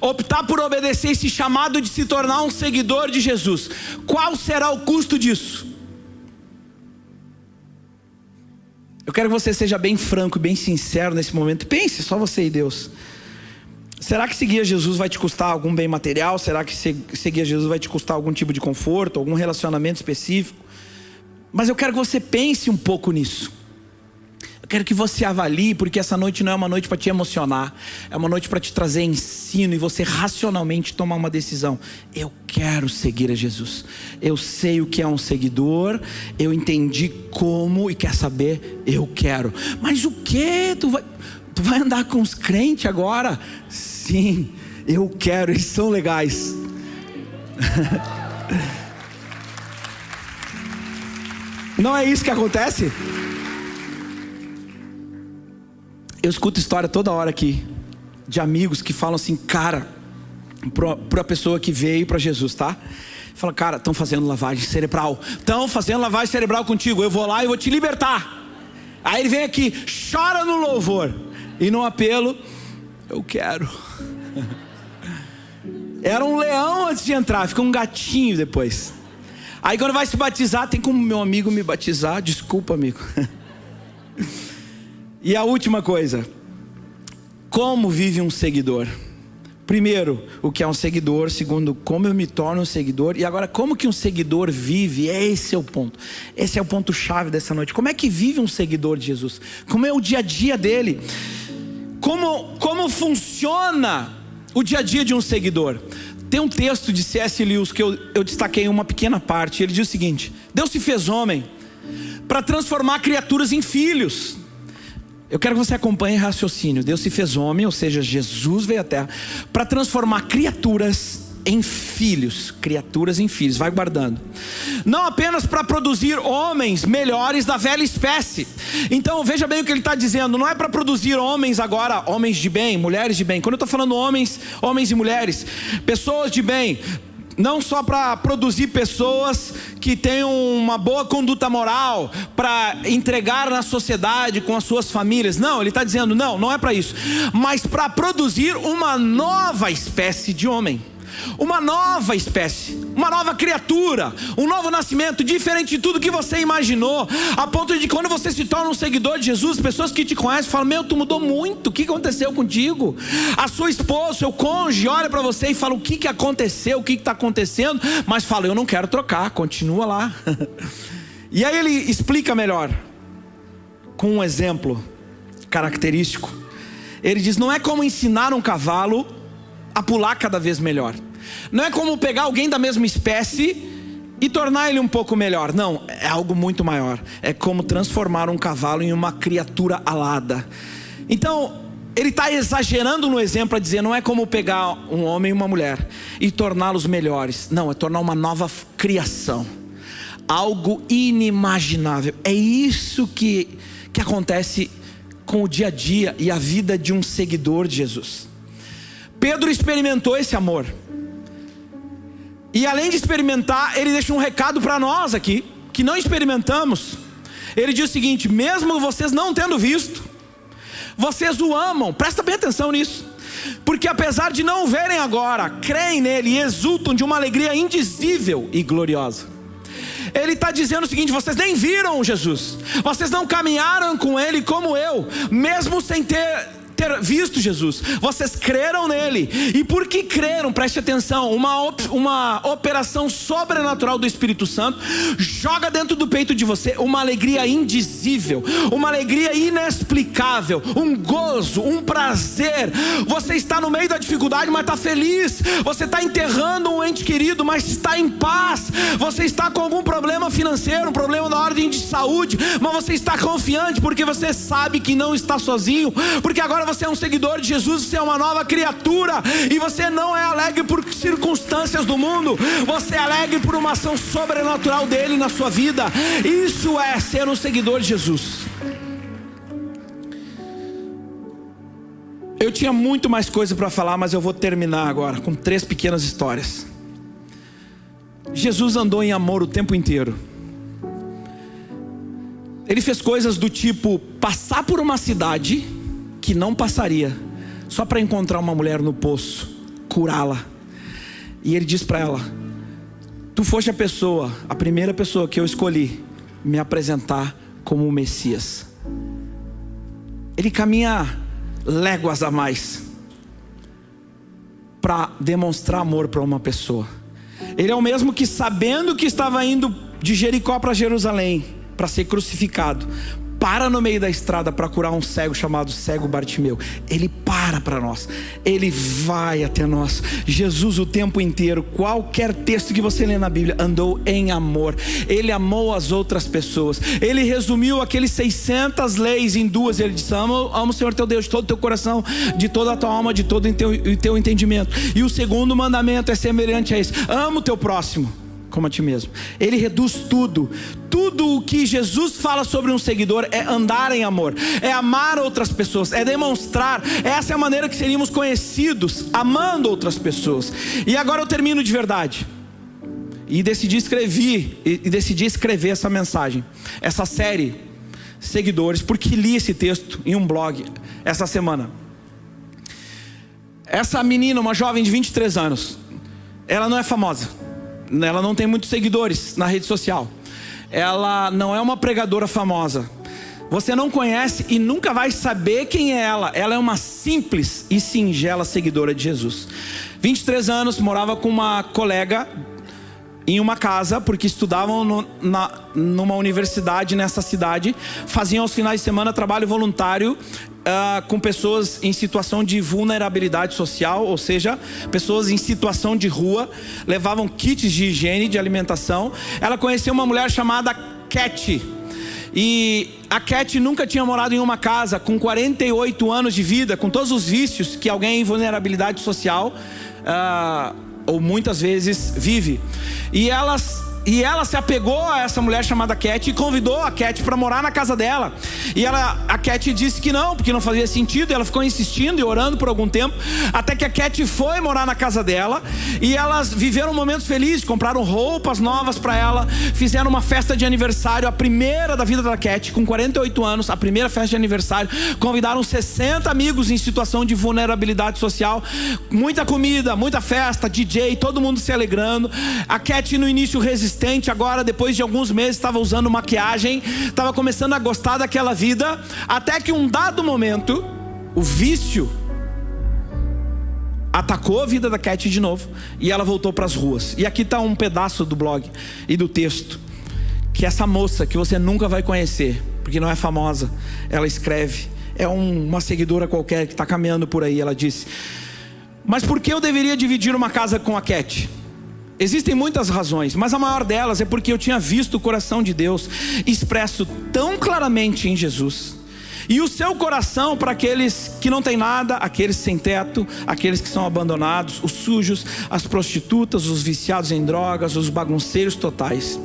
optar por obedecer esse chamado de se tornar um seguidor de Jesus, qual será o custo disso? Eu quero que você seja bem franco e bem sincero nesse momento. Pense, só você e Deus. Será que seguir a Jesus vai te custar algum bem material? Será que seguir a Jesus vai te custar algum tipo de conforto, algum relacionamento específico? Mas eu quero que você pense um pouco nisso. Eu quero que você avalie, porque essa noite não é uma noite para te emocionar. É uma noite para te trazer ensino e você racionalmente tomar uma decisão. Eu quero seguir a Jesus. Eu sei o que é um seguidor. Eu entendi como e quer saber? Eu quero. Mas o que? Tu vai andar com os crentes agora? Sim, eu quero. Eles são legais. Não é isso que acontece? Eu escuto história toda hora aqui de amigos que falam assim: cara, para a pessoa que veio para Jesus, tá? Fala, cara, estão fazendo lavagem cerebral. Estão fazendo lavagem cerebral contigo. Eu vou lá e vou te libertar. Aí ele vem aqui, chora no louvor. E no apelo, eu quero. Era um leão antes de entrar, fica um gatinho depois. Aí quando vai se batizar, tem como meu amigo me batizar. Desculpa, amigo. E a última coisa, como vive um seguidor? Primeiro, o que é um seguidor. Segundo, como eu me torno um seguidor. E agora, como que um seguidor vive? Esse é o ponto. Esse é o ponto-chave dessa noite. Como é que vive um seguidor de Jesus? Como é o dia a dia dele? Como funciona o dia a dia de um seguidor? Tem um texto de C.S. Lewis que eu destaquei em uma pequena parte. Ele diz o seguinte: Deus se fez homem para transformar criaturas em filhos. Eu quero que você acompanhe o raciocínio. Deus se fez homem, ou seja, Jesus veio à terra para transformar criaturas em filhos. Criaturas em filhos, vai guardando. Não apenas para produzir homens melhores da velha espécie. Então veja bem o que ele está dizendo. Não é para produzir homens agora, homens de bem, mulheres de bem. Quando eu estou falando homens e mulheres, pessoas de bem, não só para produzir pessoas que tenham uma boa conduta moral, para entregar na sociedade com as suas famílias. Não, ele está dizendo, não é para isso. Mas para produzir uma nova espécie de homem. Uma nova espécie, uma nova criatura, um novo nascimento, diferente de tudo que você imaginou. A ponto de quando você se torna um seguidor de Jesus, pessoas que te conhecem falam, meu, tu mudou muito, o que aconteceu contigo? A sua esposa, seu cônjuge olha para você e fala, o que aconteceu, o que está acontecendo? Mas fala, eu não quero trocar, continua lá. E aí ele explica melhor, com um exemplo característico. Ele diz, não é como ensinar um cavalo a pular cada vez melhor. Não é como pegar alguém da mesma espécie e tornar ele um pouco melhor. Não, é algo muito maior. É como transformar um cavalo em uma criatura alada. Então, ele está exagerando no exemplo a dizer, não é como pegar um homem e uma mulher e torná-los melhores. Não, é tornar uma nova criação. Algo inimaginável. É isso que acontece com o dia a dia e a vida de um seguidor de Jesus. Pedro experimentou esse amor. E além de experimentar, ele deixa um recado para nós aqui, que não experimentamos. Ele diz o seguinte, mesmo vocês não tendo visto, vocês o amam. Presta bem atenção nisso. Porque apesar de não o verem agora, creem nele e exultam de uma alegria indizível e gloriosa. Ele está dizendo o seguinte, vocês nem viram Jesus. Vocês não caminharam com ele como eu, mesmo sem ter visto Jesus. Vocês creram nele. E por que creram? Preste atenção. Uma operação sobrenatural do Espírito Santo joga dentro do peito de você uma alegria indizível, uma alegria inexplicável, um gozo, um prazer. Você está no meio da dificuldade, mas está feliz. Você está enterrando um ente querido, mas está em paz. Você está com algum problema financeiro, um problema na ordem de saúde, mas você está confiante porque você sabe que não está sozinho, porque agora você é um seguidor de Jesus, você é uma nova criatura. E você não é alegre por circunstâncias do mundo, você é alegre por uma ação sobrenatural dele na sua vida. Isso é ser um seguidor de Jesus. Eu tinha muito mais coisa para falar, mas eu vou terminar agora com 3 pequenas histórias. Jesus andou em amor o tempo inteiro. Ele fez coisas do tipo passar por uma cidade que não passaria, só para encontrar uma mulher no poço, curá-la. E ele diz para ela, tu foste a primeira pessoa que eu escolhi me apresentar como o Messias. Ele caminha léguas a mais para demonstrar amor para uma pessoa. Ele é o mesmo que, sabendo que estava indo de Jericó para Jerusalém para ser crucificado, para no meio da estrada para curar um cego chamado cego Bartimeu. Ele para nós, ele vai até nós. Jesus o tempo inteiro, qualquer texto que você lê na Bíblia, andou em amor. Ele amou as outras pessoas. Ele resumiu aqueles 600 leis em 2. Ele disse, ama o Senhor teu Deus de todo o teu coração, de toda a tua alma, de todo o teu entendimento. E o segundo mandamento é semelhante a esse, ama o teu próximo como a ti mesmo. Ele reduz tudo o que Jesus fala sobre um seguidor é andar em amor, é amar outras pessoas, é demonstrar. Essa é a maneira que seríamos conhecidos, amando outras pessoas. E agora eu termino de verdade. e decidi escrever essa mensagem, essa série Seguidores, porque li esse texto em um blog essa semana. Essa menina, uma jovem de 23 anos, ela não é famosa, ela não tem muitos seguidores na rede social, ela não é uma pregadora famosa, você não conhece e nunca vai saber quem é ela. Ela é uma simples e singela seguidora de Jesus. 23 anos, morava com uma colega em uma casa, porque estudavam numa universidade nessa cidade. Faziam aos finais de semana trabalho voluntário com pessoas em situação de vulnerabilidade social, ou seja, pessoas em situação de rua. Levavam kits de higiene, de alimentação. Ela conheceu uma mulher chamada Cat. E a Cat nunca tinha morado em uma casa, com 48 anos de vida, com todos os vícios que alguém em vulnerabilidade social ou muitas vezes vive. E ela se apegou a essa mulher chamada Cat e convidou a Cat para morar na casa dela. E a Cat disse que não, porque não fazia sentido. E ela ficou insistindo e orando por algum tempo, até que a Cat foi morar na casa dela. E elas viveram momentos felizes, compraram roupas novas para ela, fizeram uma festa de aniversário, a primeira da vida da Cat, com 48 anos, a primeira festa de aniversário. Convidaram 60 amigos em situação de vulnerabilidade social, muita comida, muita festa, DJ, todo mundo se alegrando. A Cat no início resistente, agora depois de alguns meses estava usando maquiagem, estava começando a gostar daquela vida, até que um dado momento o vício atacou a vida da Cat de novo e ela voltou para as ruas. E aqui está um pedaço do blog e do texto que essa moça, que você nunca vai conhecer porque não é famosa, ela escreve. É uma seguidora qualquer que está caminhando por aí. Ela disse: mas por que eu deveria dividir uma casa com a Cat? Existem muitas razões, mas a maior delas é porque eu tinha visto o coração de Deus expresso tão claramente em Jesus. E o seu coração para aqueles que não têm nada, aqueles sem teto, aqueles que são abandonados, os sujos, as prostitutas, os viciados em drogas, os bagunceiros totais.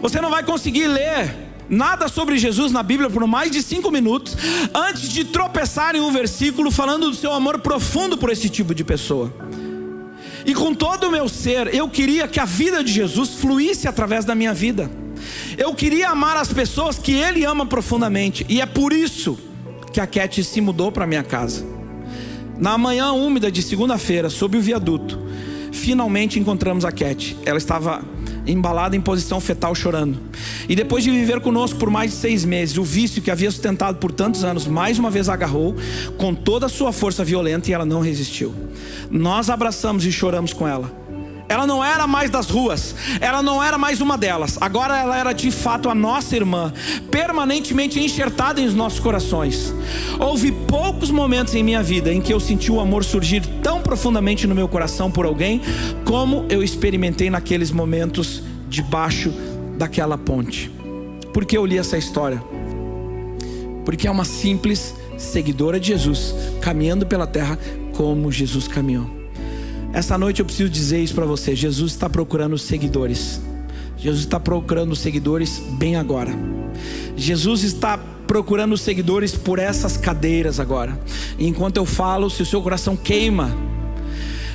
Você não vai conseguir ler nada sobre Jesus na Bíblia por mais de 5 minutos antes de tropeçar em um versículo falando do seu amor profundo por esse tipo de pessoa. E com todo o meu ser, eu queria que a vida de Jesus fluísse através da minha vida. Eu queria amar as pessoas que Ele ama profundamente. E é por isso que a Cat se mudou para minha casa. Na manhã úmida de segunda-feira, sob o viaduto, finalmente encontramos a Cat. Ela estava embalada em posição fetal, chorando. E depois de viver conosco por mais de 6 meses, o vício que havia sustentado por tantos anos mais uma vez a agarrou com toda a sua força violenta, e ela não resistiu. Nós abraçamos e choramos com ela. Ela não era mais das ruas, ela não era mais uma delas. Agora ela era de fato a nossa irmã, permanentemente enxertada em nossos corações. Houve poucos momentos em minha vida em que eu senti o amor surgir tão profundamente no meu coração por alguém, como eu experimentei naqueles momentos debaixo daquela ponte. Por que eu li essa história? Porque é uma simples seguidora de Jesus, caminhando pela terra como Jesus caminhou. Essa noite eu preciso dizer isso para você: Jesus está procurando seguidores. Jesus está procurando seguidores bem agora. Jesus está procurando seguidores por essas cadeiras agora. E enquanto eu falo, se o seu coração queima,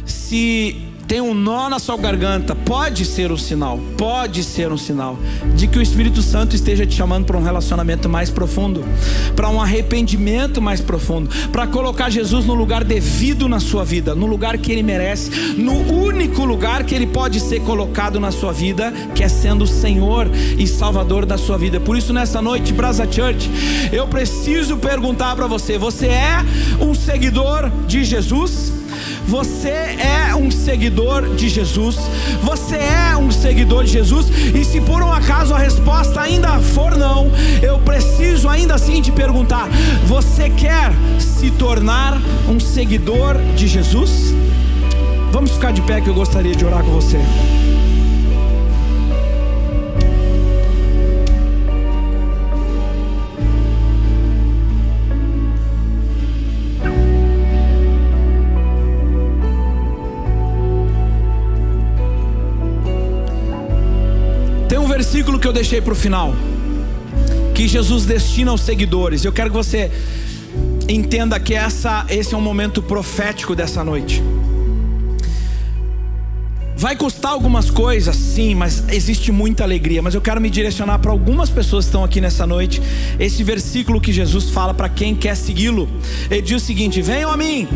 se tem um nó na sua garganta, pode ser um sinal de que o Espírito Santo esteja te chamando para um relacionamento mais profundo, para um arrependimento mais profundo, para colocar Jesus no lugar devido na sua vida, no lugar que Ele merece, no único lugar que Ele pode ser colocado na sua vida, que é sendo o Senhor e Salvador da sua vida. Por isso, nessa noite, Brasa Church, eu preciso perguntar para você: você é um seguidor de Jesus? Você é um seguidor de Jesus? Você é um seguidor de Jesus? E se por um acaso a resposta ainda for não, eu preciso ainda assim te perguntar: você quer se tornar um seguidor de Jesus? Vamos ficar de pé, que eu gostaria de orar com você. Versículo que eu deixei para o final, que Jesus destina aos seguidores. Eu quero que você entenda que esse é um momento profético dessa noite. Vai custar algumas coisas, sim, mas existe muita alegria. Mas eu quero me direcionar para algumas pessoas que estão aqui nessa noite. Esse versículo que Jesus fala para quem quer segui-lo. Ele diz o seguinte: venham a mim,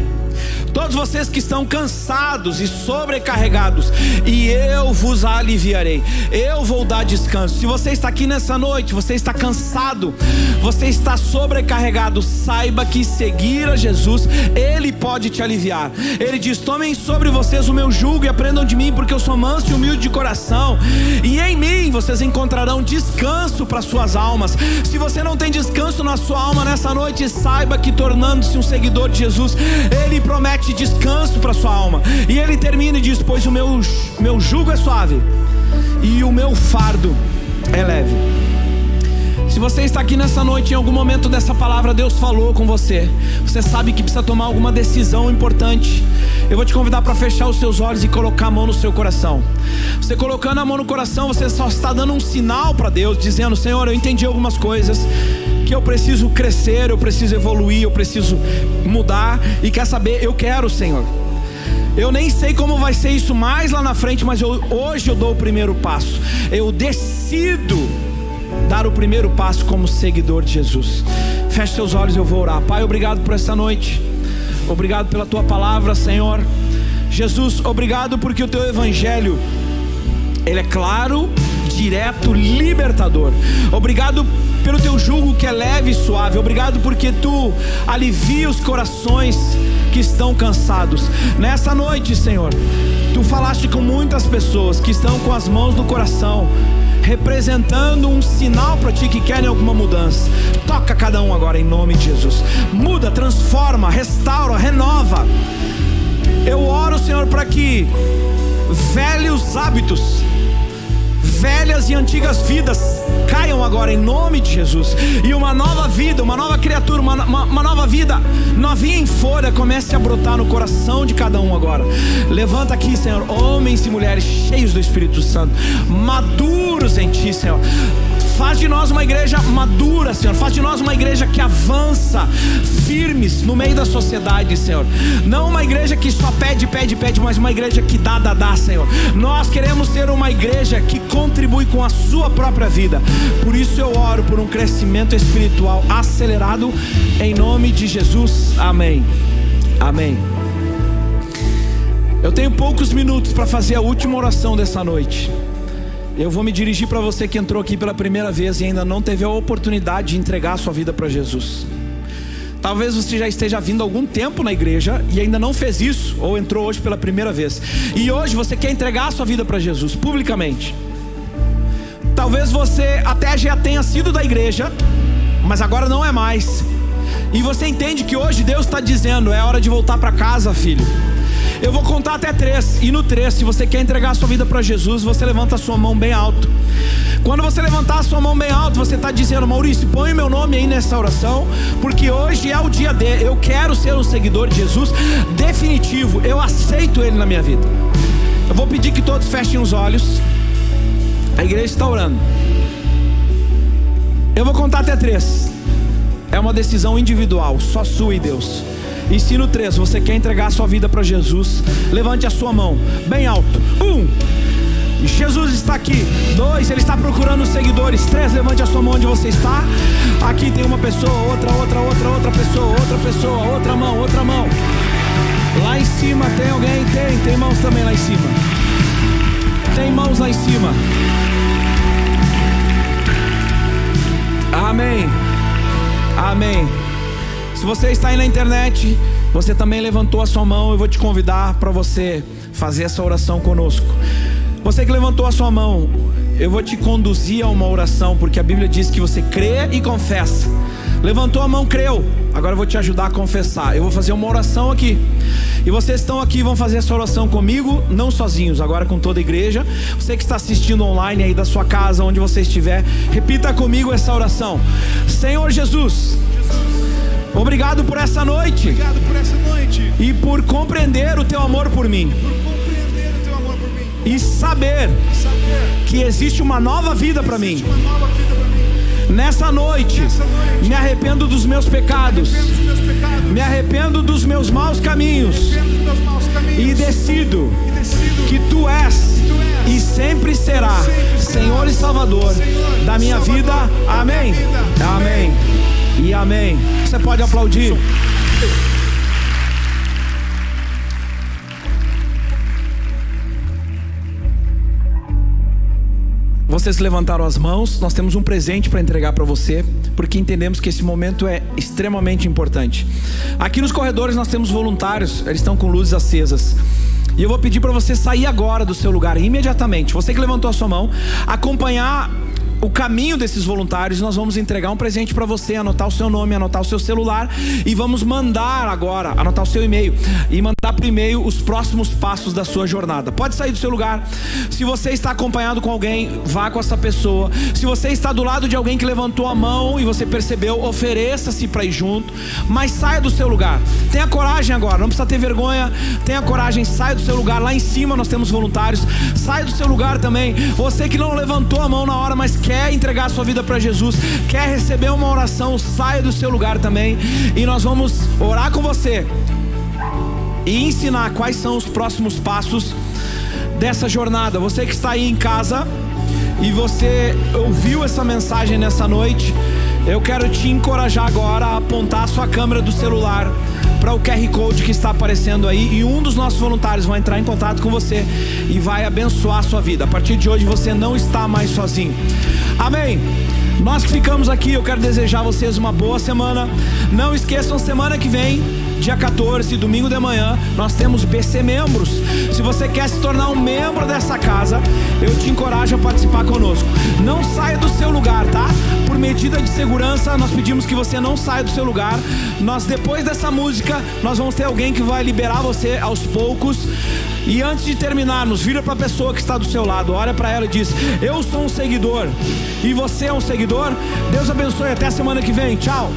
todos vocês que estão cansados e sobrecarregados, e eu vos aliviarei. Eu vou dar descanso. Se você está aqui nessa noite, você está cansado, você está sobrecarregado, saiba que seguir a Jesus, Ele pode te aliviar. Ele diz: tomem sobre vocês o meu jugo e aprendam de mim, porque eu sou manso e humilde de coração, e em mim vocês encontrarão descanso para suas almas. Se você não tem descanso na sua alma nessa noite, saiba que tornando-se um seguidor de Jesus, Ele promete descanso para sua alma. E Ele termina e diz: pois o meu jugo é suave e o meu fardo é leve. Se você está aqui nessa noite, em algum momento dessa palavra Deus falou com você, você sabe que precisa tomar alguma decisão importante, eu vou te convidar para fechar os seus olhos e colocar a mão no seu coração. Você colocando a mão no coração, você só está dando um sinal para Deus, dizendo: Senhor, eu entendi algumas coisas que eu preciso crescer, eu preciso evoluir, eu preciso mudar, e quer saber, eu quero, Senhor. Eu nem sei como vai ser isso mais lá na frente, mas hoje eu dou o primeiro passo. Eu decido dar o primeiro passo como seguidor de Jesus. Feche seus olhos, eu vou orar. Pai, obrigado por essa noite. Obrigado pela tua palavra, Senhor. Jesus, obrigado porque o teu evangelho, ele é claro, direto, libertador. Obrigado pelo teu jugo que é leve e suave. Obrigado porque tu alivia os corações que estão cansados. Nessa noite, Senhor, tu falaste com muitas pessoas que estão com as mãos no coração, representando um sinal para ti que querem alguma mudança. Toca cada um agora em nome de Jesus. Muda, transforma, restaura, renova. Eu oro, Senhor, para que velhos hábitos, velhas e antigas vidas caiam agora em nome de Jesus, e uma nova vida, uma nova criatura, uma nova vida novinha em folha comece a brotar no coração de cada um agora. Levanta aqui, Senhor, homens e mulheres cheios do Espírito Santo, maduros em ti, Senhor. Faz de nós uma igreja madura, Senhor. Faz de nós uma igreja que avança, firmes no meio da sociedade, Senhor. Não uma igreja que só pede, mas uma igreja que dá, Senhor. Nós queremos ser uma igreja que contribui com a sua própria vida. Por isso eu oro por um crescimento espiritual acelerado, em nome de Jesus. Amém. Amém. Eu tenho poucos minutos para fazer a última oração dessa noite. Eu vou me dirigir para você que entrou aqui pela primeira vez e ainda não teve a oportunidade de entregar a sua vida para Jesus. Talvez você já esteja vindo há algum tempo na igreja e ainda não fez isso, ou entrou hoje pela primeira vez, e hoje você quer entregar a sua vida para Jesus publicamente. Talvez você até já tenha sido da igreja, mas agora não é mais, e você entende que hoje Deus está dizendo: é hora de voltar para casa, filho. Eu vou contar até 3, e no 3, se você quer entregar a sua vida para Jesus, você levanta a sua mão bem alto. Quando você levantar a sua mão bem alto, você está dizendo: Maurício, põe o meu nome aí nessa oração, porque hoje é o dia dele. Eu quero ser um seguidor de Jesus definitivo, eu aceito Ele na minha vida. Eu vou pedir que todos fechem os olhos. A igreja está orando. Eu vou contar até 3. É uma decisão individual, só sua e Deus. E se no 3 você quer entregar a sua vida para Jesus, levante a sua mão bem alto. 1, Jesus está aqui. 2, Ele está procurando seguidores. 3, levante a sua mão onde você está. Aqui tem uma pessoa, outra pessoa, outra mão. Lá em cima tem alguém? Tem mãos também lá em cima. Tem mãos lá em cima. Amém. Amém. Se você está aí na internet, você também levantou a sua mão, eu vou te convidar para você fazer essa oração conosco. Você que levantou a sua mão, eu vou te conduzir a uma oração, porque a Bíblia diz que você crê e confessa. Levantou a mão, creu. Agora eu vou te ajudar a confessar. Eu vou fazer uma oração aqui, e vocês estão aqui vão fazer essa oração comigo, não sozinhos, agora com toda a igreja. Você que está assistindo online aí da sua casa, onde você estiver, repita comigo essa oração. Senhor Jesus, obrigado por essa noite. Obrigado por essa noite. E por compreender o teu amor por mim. E saber que existe uma nova vida para mim. Nessa noite, me arrependo dos meus pecados. Me arrependo dos meus maus caminhos. E decido que Tu és e sempre será Senhor e Salvador da minha vida. Amém. Amém e amém. Você pode aplaudir. Vocês levantaram as mãos, nós temos um presente para entregar para você, porque entendemos que esse momento é extremamente importante. Aqui nos corredores nós temos voluntários, eles estão com luzes acesas. E eu vou pedir para você sair agora do seu lugar, imediatamente. Você que levantou a sua mão, acompanhar o caminho desses voluntários. Nós vamos entregar um presente para você, anotar o seu nome, anotar o seu celular, e vamos mandar agora, anotar o seu e-mail e mandar por e-mail os próximos passos da sua jornada. Pode sair do seu lugar. Se você está acompanhado com alguém, vá com essa pessoa. Se você está do lado de alguém que levantou a mão e você percebeu, ofereça-se para ir junto, mas saia do seu lugar. Tenha coragem agora, não precisa ter vergonha. Tenha coragem, saia do seu lugar. Lá em cima nós temos voluntários. Saia do seu lugar também. Você que não levantou a mão na hora, mas quer entregar a sua vida para Jesus, quer receber uma oração, saia do seu lugar também, e nós vamos orar com você e ensinar quais são os próximos passos dessa jornada. Você que está aí em casa e você ouviu essa mensagem nessa noite, eu quero te encorajar agora a apontar a sua câmera do celular para o QR Code que está aparecendo aí, e um dos nossos voluntários vai entrar em contato com você e vai abençoar a sua vida. A partir de hoje você não está mais sozinho. Amém. Nós que ficamos aqui, eu quero desejar a vocês uma boa semana. Não esqueçam, semana que vem, dia 14, domingo de manhã, nós temos BC Membros. Se você quer se tornar um membro dessa casa, eu te encorajo a participar conosco. Não saia do seu lugar, tá? Por medida de segurança, nós pedimos que você não saia do seu lugar. Depois dessa música, nós vamos ter alguém que vai liberar você aos poucos. E antes de terminarmos, vira para a pessoa que está do seu lado, olha para ela e diz: eu sou um seguidor e você é um seguidor. Deus abençoe, até a semana que vem, tchau.